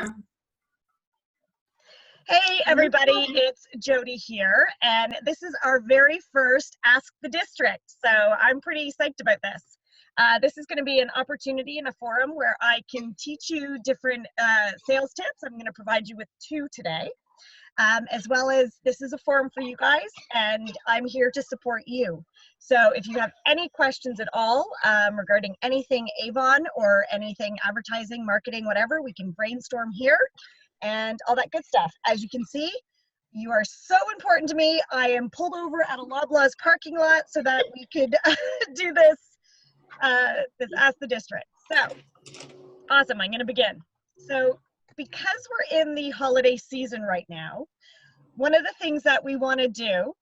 Hey everybody, it's Jody here, and this is our very first Ask the District, so I'm pretty psyched about this. This is going to be an opportunity in a forum where I can teach you different sales tips. I'm going to provide you with 2 today, as well as this is a forum for you guys, and I'm here to support you. So if you have any questions at all regarding anything Avon or anything advertising, marketing, whatever, we can brainstorm here and all that good stuff. As you can see, you are so important to me. I am pulled over at a Loblaws parking lot so that we could do this Ask the District. So, awesome, I'm gonna begin. So, because we're in the holiday season right now, one of the things that we wanna do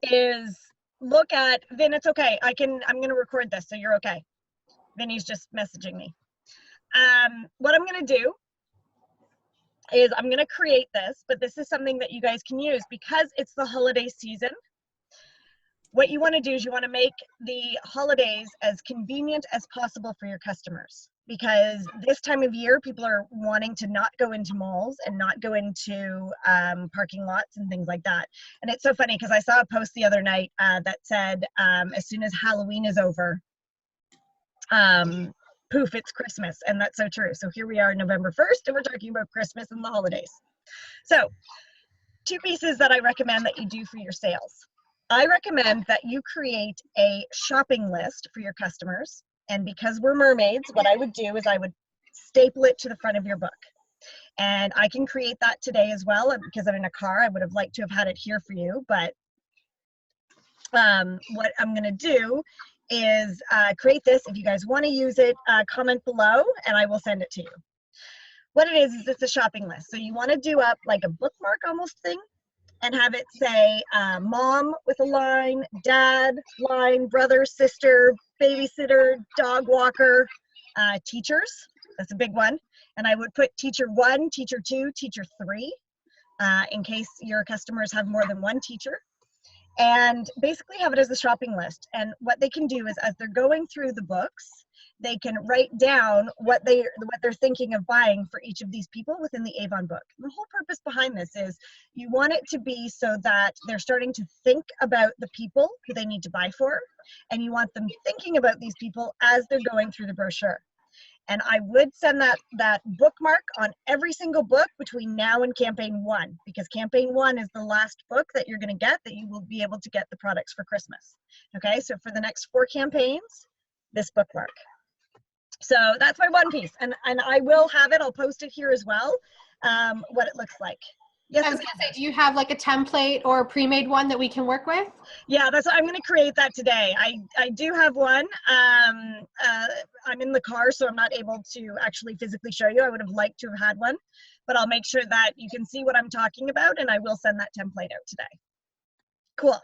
is look at, Vin, it's okay, I'm gonna record this, so you're okay. Vinny's just messaging me. What I'm gonna do is I'm going to create this, but this is something that you guys can use because it's the holiday season. What you want to do is you want to make the holidays as convenient as possible for your customers, because this time of year people are wanting to not go into malls and not go into parking lots and things like that. And it's so funny because I saw a post the other night that said as soon as Halloween is over, poof, it's Christmas. And that's so true. So here we are November 1st and we're talking about Christmas and the holidays. So 2 pieces that I recommend that you do for your sales. I recommend that you create a shopping list for your customers. And because we're mermaids, what I would do is I would staple it to the front of your book. And I can create that today as well. And because I'm in a car, I would have liked to have had it here for you. But what I'm going to do is create this. If you guys want to use it, comment below and I will send it to you. What it is it's a shopping list. So you want to do up like a bookmark almost thing and have it say mom with a line, dad, line, brother, sister, babysitter, dog walker, teachers. That's a big one. And I would put teacher 1, teacher 2, teacher 3, in case your customers have more than 1 teacher. And basically have it as a shopping list. And what they can do is as they're going through the books, they can write down what they're thinking of buying for each of these people within the Avon book. And the whole purpose behind this is you want it to be so that they're starting to think about the people who they need to buy for, and you want them thinking about these people as they're going through the brochure. And I would send that bookmark on every single book between now and campaign 1, because campaign 1 is the last book that you're going to get that you will be able to get the products for Christmas. Okay, so for the next 4 campaigns, this bookmark. So that's my 1 piece, and I will have it. I'll post it here as well, what it looks like. Yes. I was going to say, do you have like a template or a pre-made one that we can work with? Yeah, that's what I'm going to create that today. I do have one. I'm in the car, so I'm not able to actually physically show you. I would have liked to have had one, but I'll make sure that you can see what I'm talking about, and I will send that template out today. Cool.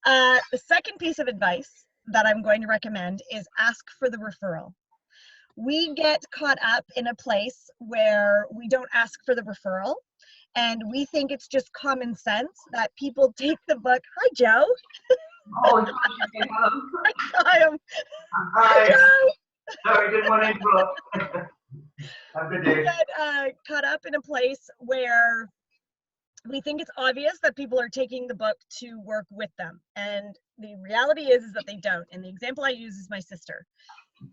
The second piece of advice that I'm going to recommend is ask for the referral. We get caught up in a place where we don't ask for the referral, and we think it's just common sense that people take the book. Hi, Joe. Oh, Hi, hi. Joe. Sorry, didn't want to interrupt. Have a good day. We get caught up in a place where we think it's obvious that people are taking the book to work with them, and the reality is that they don't. And the example I use is my sister.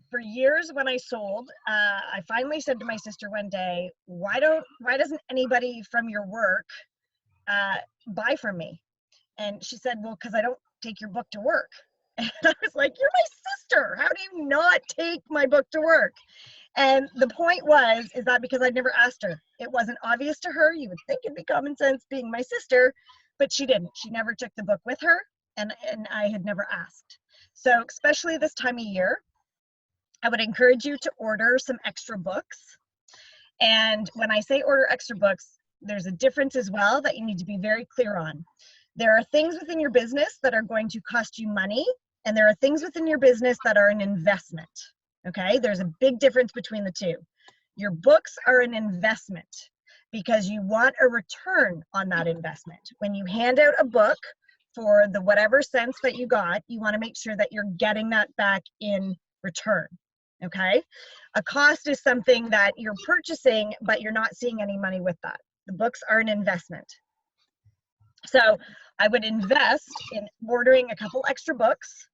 For years when I sold, I finally said to my sister one day, why doesn't anybody from your work buy from me? And she said, well, because I don't take your book to work. And I was like, you're my sister. How do you not take my book to work? And the point is that because I'd never asked her. It wasn't obvious to her. You would think it'd be common sense being my sister, but she didn't. She never took the book with her, and I had never asked. So especially this time of year, I would encourage you to order some extra books. And when I say order extra books, there's a difference as well that you need to be very clear on. There are things within your business that are going to cost you money, and there are things within your business that are an investment. Okay, there's a big difference between the 2. Your books are an investment because you want a return on that investment. When you hand out a book for the whatever cents that you got, you want to make sure that you're getting that back in return. Okay. A cost is something that you're purchasing, but you're not seeing any money with that. The books are an investment. So I would invest in ordering a couple extra books,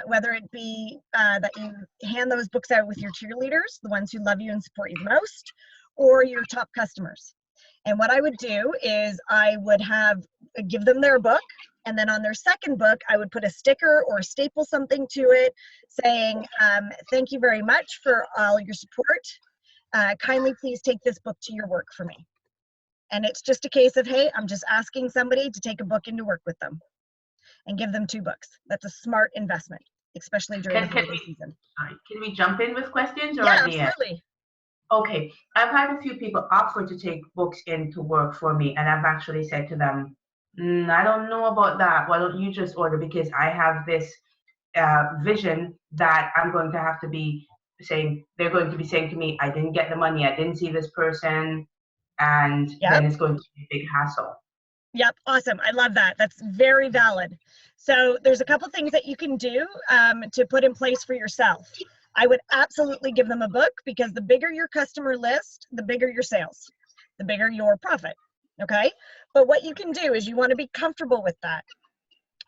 whether it be that you hand those books out with your cheerleaders, the ones who love you and support you the most, or your top customers. And what I would do is I would give them their book, and then on their second book, I would put a sticker or staple something to it saying, thank you very much for all your support. Kindly please take this book to your work for me. And it's just a case of, hey, I'm just asking somebody to take a book into work with them and give them 2 books. That's a smart investment, especially during the holiday season. Can we jump in with questions? Or Yeah, at the end? absolutely. Okay, I've had a few people offer to take books into work for me, and I've actually said to them, I don't know about that. Why don't you just order? Because I have this vision that I'm going to have to be saying, they're going to be saying to me, I didn't get the money, I didn't see this person, and then it's going to be a big hassle. Yep, awesome. I love that. That's very valid. So there's a couple things that you can do to put in place for yourself. I would absolutely give them a book, because the bigger your customer list, the bigger your sales, the bigger your profit. Okay. But what you can do is you want to be comfortable with that.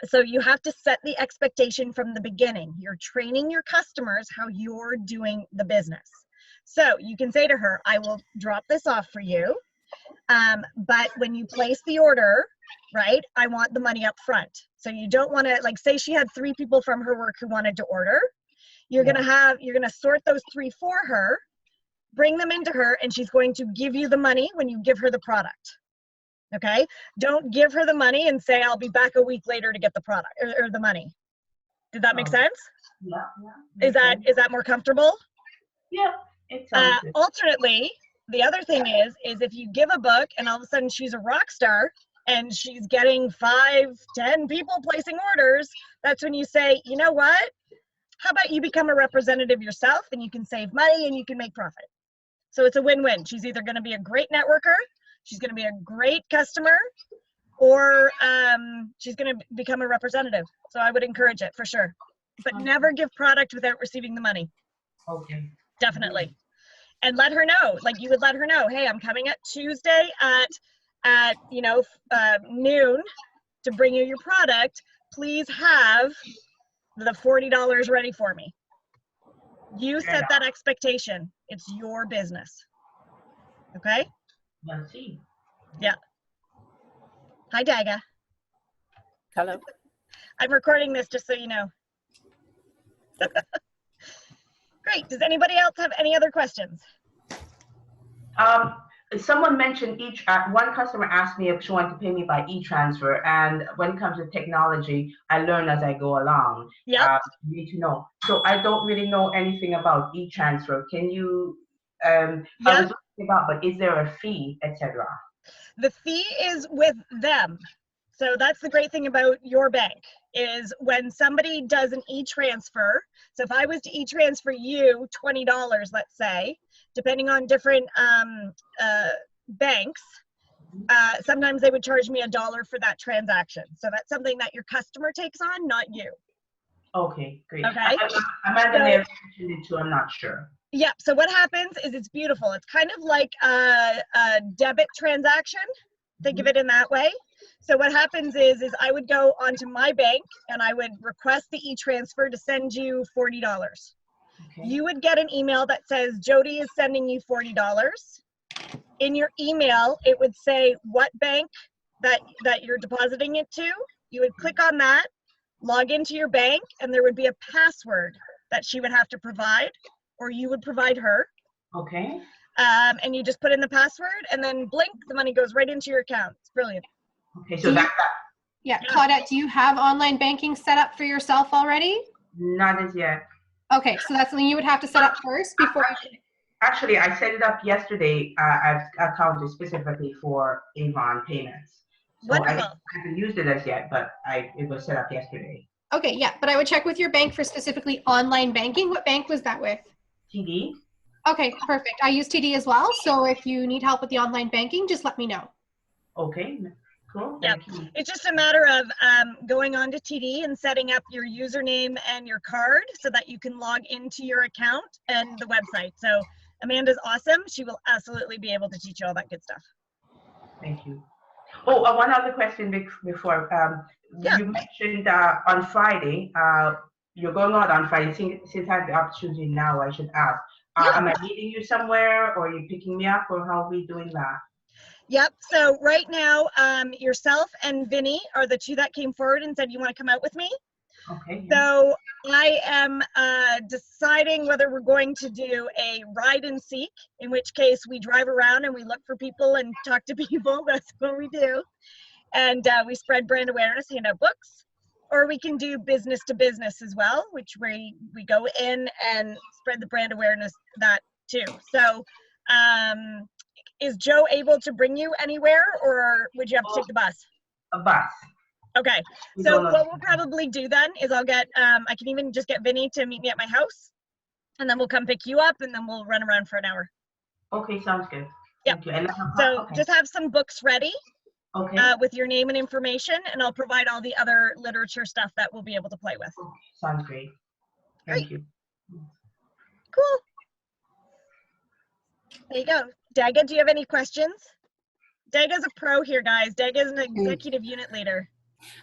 So you have to set the expectation from the beginning. You're training your customers how you're doing the business. So you can say to her, I will drop this off for you. But when you place the order, right, I want the money up front. So you don't want to, like, say she had 3 people from her work who wanted to order. You're going to sort those 3 for her, bring them into her, and she's going to give you the money when you give her the product. Okay. Don't give her the money and say, I'll be back a week later to get the product or the money. Did that make sense? Yeah. Is that more comfortable? Yeah. It sounds good. Alternately, the other thing is if you give a book and all of a sudden she's a rock star and she's getting 5, 10 people placing orders, that's when you say, you know what? How about you become a representative yourself, and you can save money and you can make profit. So it's a win-win. She's either going to be a great networker, she's going to be a great customer, or she's going to become a representative. So I would encourage it for sure. But never give product without receiving the money. Okay. Definitely. And let her know, like you would let her know, hey, I'm coming at Tuesday at noon to bring you your product. Please have the $40 ready for me. You set that expectation. It's your business. Okay? Let's see. Yeah. Hi, Daga. Hello. I'm recording this just so you know. Great. Does anybody else have any other questions? Someone mentioned one customer asked me if she wanted to pay me by e-transfer, and when it comes to technology, I learn as I go along. Yeah. You need to know. So I don't really know anything about e-transfer. Can you, I was looking about, but is there a fee, etc.? The fee is with them. So that's the great thing about your bank, is when somebody does an e-transfer. So if I was to e-transfer you $20, let's say, depending on different banks, sometimes they would charge me $1 for that transaction. So that's something that your customer takes on, not you. Okay, great. Okay. Amanda may have mentioned it too, I'm not sure. Yeah, so what happens is it's beautiful. It's kind of like a debit transaction. Think of it in that way. So what happens is I would go onto my bank and I would request the e-transfer to send you $40. Okay. You would get an email that says, Jody is sending you $40. In your email, it would say what bank that you're depositing it to. You would click on that, log into your bank, and there would be a password that she would have to provide, or you would provide her. Okay. And you just put in the password, and then blink, the money goes right into your account. It's brilliant. Okay, so that's that. Yeah, Claudette, do you have online banking set up for yourself already? Not as yet. Okay, so that's something you would have to set up first before. Actually, I set it up yesterday. I've accounted specifically for Avon payments. So Wonderful. I haven't used it as yet, but it was set up yesterday. Okay, yeah, but I would check with your bank for specifically online banking. What bank was that with? TD. Okay, perfect. I use TD as well, so if you need help with the online banking, just let me know. Okay, Cool. Yep. Thank you. It's just a matter of going on to TD and setting up your username and your card so that you can log into your account and the website. So Amanda's awesome. She will absolutely be able to teach you all that good stuff. Thank you. Oh, one other question before. Yeah. You mentioned on Friday, you're going out on Friday. Since I have the opportunity now, I should ask. Yeah. Am I meeting you somewhere, or are you picking me up, or how are we doing that? Yep. So right now, yourself and Vinny are the two that came forward and said, you want to come out with me? Okay. Yeah. So I am deciding whether we're going to do a ride and seek, in which case we drive around and we look for people and talk to people. That's what we do. And we spread brand awareness, hand out books. Or we can do business to business as well, which we go in and spread the brand awareness that too. So is Joe able to bring you anywhere, or would you have to take the bus? A bus. Okay, so what we'll probably do then is I'll get, I can even just get Vinny to meet me at my house, and then we'll come pick you up, and then we'll run around for an hour. Okay, sounds good. Yeah. Thank you. And So okay. just have some books ready Okay. with your name and information, and I'll provide all the other literature stuff that we'll be able to play with. Sounds great. Thank you. Cool. There you go. Daga, do you have any questions? Daga's a pro here, guys. Daga's an executive unit leader.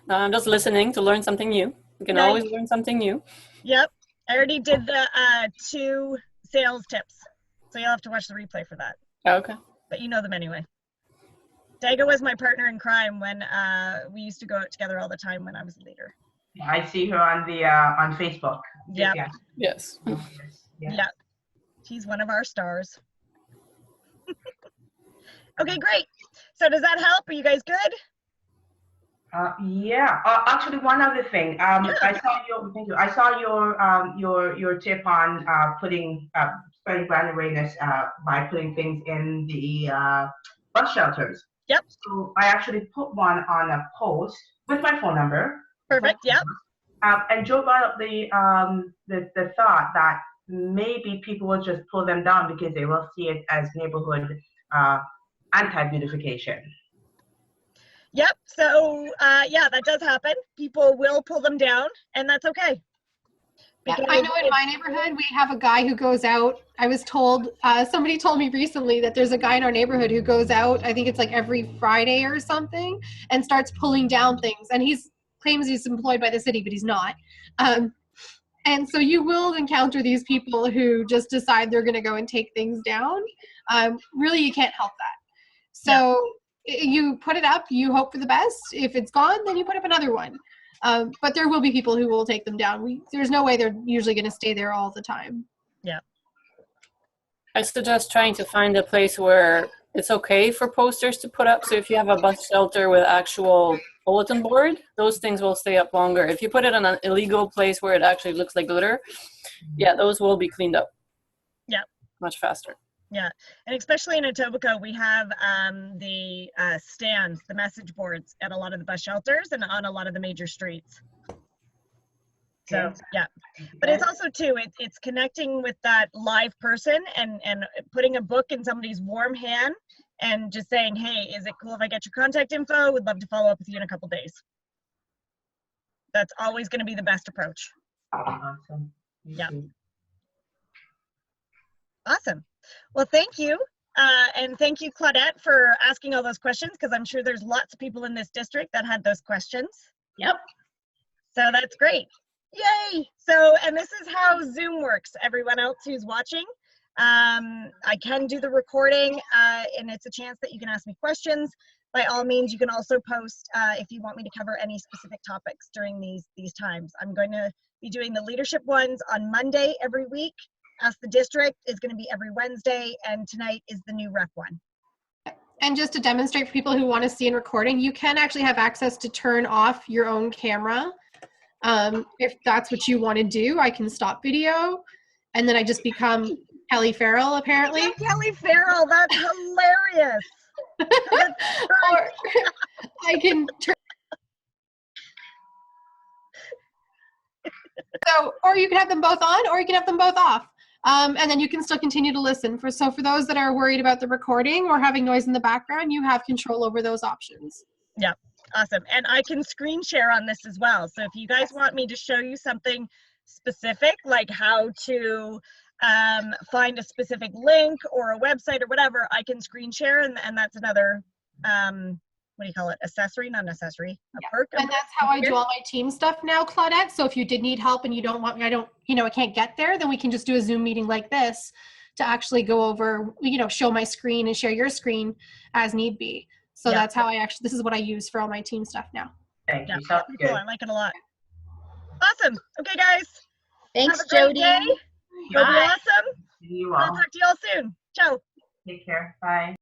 No, I'm just listening to learn something new. You can Nice. always learn something new. Yep. I already did the 2 sales tips, so you'll have to watch the replay for that. Okay. But you know them anyway. Daga was my partner in crime when we used to go out together all the time when I was a leader. I see her on the on Facebook. Yep. Yeah. Yes. Yeah. Yeah. She's one of our stars. Okay, great. So does that help? Are you guys good? Yeah. Actually, one other thing. I saw your. Thank you. I saw your tip on spreading brand awareness by putting things in the bus shelters. Yep. So I actually put one on a post with my phone number. Perfect. Yep. And Joe brought up the thought that maybe people will just pull them down because they will see it as neighborhood anti-beautification. Yep. So yeah, that does happen. People will pull them down, and that's okay. Yeah, Because I know in my neighborhood, we have a guy who goes out. I was told, somebody told me recently that there's a guy in our neighborhood who goes out, I think it's like every Friday or something, and starts pulling down things. And claims he's employed by the city, but he's not. And so you will encounter these people who just decide they're going to go and take things down. Really, you can't help that. So you put it up, you hope for the best. If it's gone, then you put up another one. But there will be people who will take them down. There's no way they're usually going to stay there all the time. Yeah. I suggest trying to find a place where it's okay for posters to put up. So if you have a bus shelter with actual bulletin board, those things will stay up longer. If you put it in an illegal place where it actually looks like glitter, yeah, those will be cleaned up. Yeah. Much faster. Yeah, and especially in Etobicoke, we have the stands, the message boards at a lot of the bus shelters and on a lot of the major streets. So yeah, but it's also too, it's connecting with that live person and putting a book in somebody's warm hand and just saying, hey, is it cool if I get your contact info? Would love to follow up with you in a couple days. That's always going to be the best approach. Awesome. Yeah. Awesome. Well, thank you. And thank you, Claudette, for asking all those questions, because I'm sure there's lots of people in this district that had those questions. Yep. So that's great. Yay. So, and this is how Zoom works, everyone else who's watching. I can do the recording, and it's a chance that you can ask me questions. By all means, you can also post if you want me to cover any specific topics during these times. I'm going to be doing the leadership ones on Monday every week. Ask the District is going to be every Wednesday, and tonight is the new rep one. And just to demonstrate for people who want to see in recording, you can actually have access to turn off your own camera. If that's what you want to do, I can stop video, and then I just become Kelly Farrell, apparently. Yeah, Kelly Farrell, that's hilarious. Or I can turn. So, or you can have them both on, or you can have them both off. And then you can still continue to listen. For those that are worried about the recording or having noise in the background, you have control over those options. Awesome. And I can screen share on this as well. So if you guys want me to show you something specific, like how to find a specific link or a website or whatever, I can screen share, and that's another, what do you call it? Accessory, not an accessory, a perk. And that's how I do all my team stuff now, Claudette. So if you did need help and you don't want me, I can't get there, then we can just do a Zoom meeting like this to actually go over, show my screen and share your screen as need be. So that's how this is what I use for all my team stuff now. Thank Yeah, you. Sounds cool. good. I like it a lot. Awesome. Okay, guys. Thanks, Have a great Jody. day. Go be Bye. awesome. See you I'll all. talk to you all soon. Ciao. Take care. Bye.